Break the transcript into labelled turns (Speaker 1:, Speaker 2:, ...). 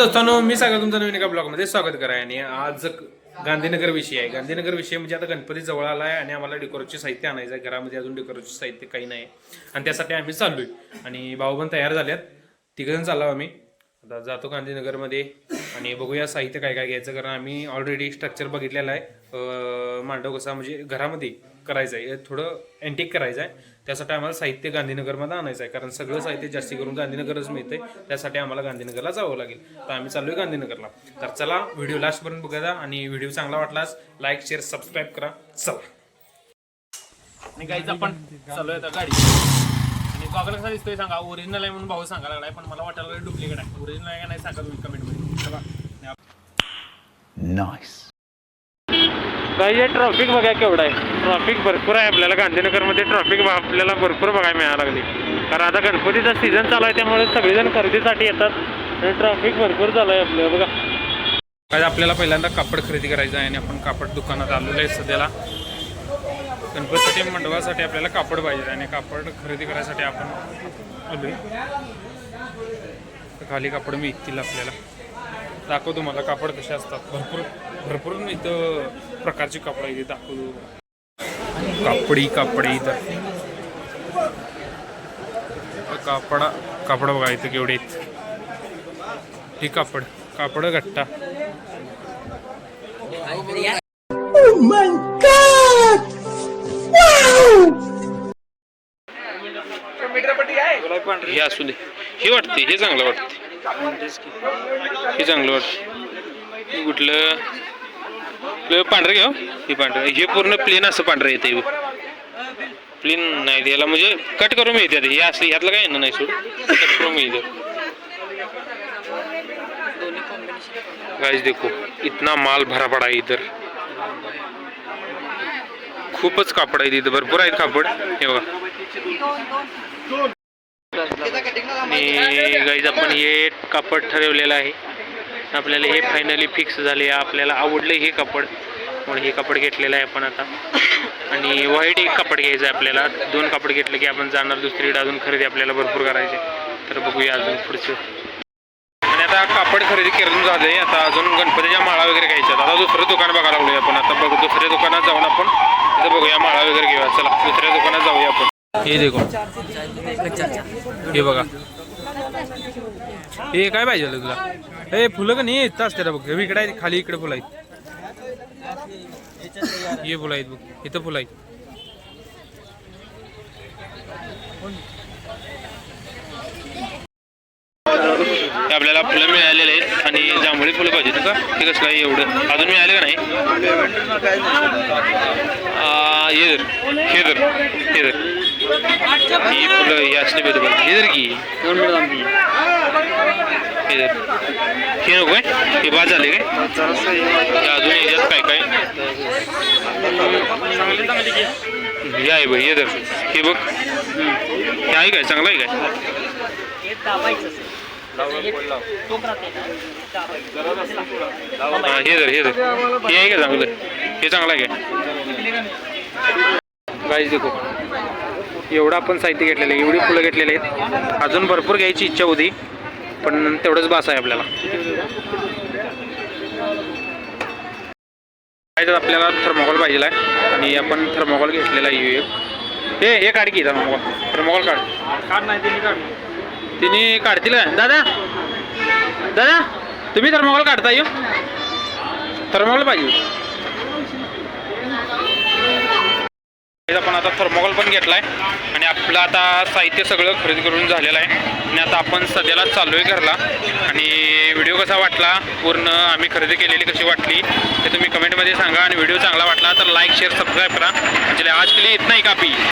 Speaker 1: दोस्तांनो मी सांगा तुमचं नवीन एका ब्लॉगमध्ये स्वागत करा. आणि आज गांधीनगर विषय आहे. गांधीनगर विषय म्हणजे आता गणपती जवळ आला आहे आणि आम्हाला डेकोरेटचे साहित्य आणायचं आहे. घरामध्ये अजून डेकोरेटचे साहित्य काही नाही आणि त्यासाठी आम्ही चाललोय. आणि भाऊ पण तयार झाल्यात, तिघजण चाललो आम्ही. आता जातो गांधीनगरमध्ये आणि बघूया साहित्य काय काय घ्यायचं, कारण आम्ही ऑलरेडी स्ट्रक्चर बघितलेलं आहे. मांडव कसा म्हणजे घरामध्ये करायचं आहे, थोडं अँटिक करायचं आहे. त्यासाठी आम्हाला साहित्य गांधीनगरमध्ये आणायचं आहे, कारण सगळं साहित्य जास्ती करून गांधीनगरच मिळतंय. त्यासाठी आम्हाला गांधीनगरला जावं लागेल. तर आम्ही चाललोय गांधीनगरला. तर चला व्हिडिओ लास्टपर्यंत बघा आणि व्हिडिओ चांगला वाटलास लाईक शेअर सबस्क्राईब करा. चला. आणि गाईच आपण चालूय आता गाडी. आणि गॉगल कसा दिसतोय सांगा, ओरिजिनल आहे म्हणून भाऊ सांगायला लागलाय, पण मला वाटायला डुप्लिकेट आहे. ओरिजिनल आहे का नाही सांगा तुम्ही कमेंटमध्ये. चला.
Speaker 2: नाईस.
Speaker 1: काही ट्रॉफिक बघा केवढा आहे. ट्रॉफिक भरपूर आहे आपल्याला गांधीनगरमध्ये. ट्रॉफिक आपल्याला भरपूर बघायला मिळायला लागली, कारण आता गणपतीचा सीझन चालू आहे, त्यामुळे सगळेजण खरेदीसाठी येतात आणि ट्रॉफिक भरपूर चालू आहे आपल्याला. बघा काय आपल्याला पहिल्यांदा कापड खरेदी करायचं आहे आणि आपण कापड दुकानात आलेलो आहे सध्याला. गणपतीसाठी मंडपासाठी आपल्याला कापड पाहिजे आणि कापड खरेदी करायसाठी आपण आलोय. खाली कापड मिळतील आपल्याला. दाखवतो तुम्हाला कापड कसे असतात. भरपूर इथं प्रकारची कापड इथे दाखवतो. कापड इथं कापड बघा इथं केवढे आहेत. ही कापड गट्टा. हे असू दे, हे वाटते, हे चांगलं वाटते, हे चांगलं वाटतं. कुठलं पांढरं घ्या. हे पांढरं, हे पूर्ण प्लेन असं पांढरं येते. प्लेन नाही याला, म्हणजे कट करून मिळते. हे असं ह्यातलं काय येणं नाही, सोड कट करून मिळते. गाइस देखो इतना माल भरा पडा आहे इधर. खूपच कापड आहे इथं, भरपूर आहेत कापड. हे बघा. आणि गाइस आपण हे कापड ठरवलेलं आहे. आपल्याला हे फायनली फिक्स झाले. आपल्याला आवडलं हे कापड म्हणून हे कापड घेतलेलं आहे आपण आता. आणि व्हाईट एक कापड घ्यायचं आहे आपल्याला. 2 कापड घेतलं की आपण जाणार दुसरीकडे. अजून खरेदी आपल्याला भरपूर करायची, तर बघूया अजून पुढचं. आणि आता कापड खरेदी करून झालंय. आता अजून गणपतीच्या माळा वगैरे घ्यायच्यात. आता दुसरं दुकान बघायला लागलोय आपण. आता बघू दुसऱ्या दुकानात जाऊन आपण तिथं बघूया माळा वगैरे घेऊया. चला दुसऱ्या दुकानात जाऊया आपण. हे देखो, हे बघा. हे काय पाहिजे तुला? हे फुलं का नाही इथं असते बघ. इकडे आहे खाली, इकडे फुलं आहेत. हे फुलं आहेत बघ, इथं फुलं आहेत. आपल्याला फुलं मिळालेले आहेत आणि जांभळी फुलं पाहिजे का? हे कसं काय एवढं अजून मिळाले का नाही? हे तर ही फुलं हे असले पाहिजे. हे जर की हे नको काय? हे बाद झाले काय? अजून याच्यात काय काय हे आहे बघ. हे तर हे बघ, हे आहे काय? चांगलं आहे काय? हे आहे का चांगलं? हे चांगलं आहे काय? गाईस देखो एवढं आपण साहित्य घेतलेलं आहे, एवढी फुलं घेतलेली आहेत. अजून भरपूर घ्यायची इच्छा होती, पण तेवढंच बास आहे आपल्याला. आपल्याला थर्मोकॉल पाहिजे आहे आणि आपण थर्मोकॉल घेतलेला आहे. हे काढ की थर्मोकॉल काढ नाही. तिने काढतील का? दादा तुम्ही थर्मोकॉल काढता येऊ? थर्मोकॉल पाहिजे. आपण आता थर्मोकॉल पण घेतलाय आणि आपलं आता साहित्य सगळं खरेदी करून झालेलं आहे. आणि आता आपण सध्याला चाललोय घरला. आणि व्हिडिओ कसा वाटला, पूर्ण आम्ही खरेदी केलेली कशी वाटली ते तुम्ही कमेंटमध्ये सांगा. आणि व्हिडिओ चांगला वाटला तर लाईक शेअर सबस्क्राईब करा. म्हणजे आज के लिए इतना ही काफी.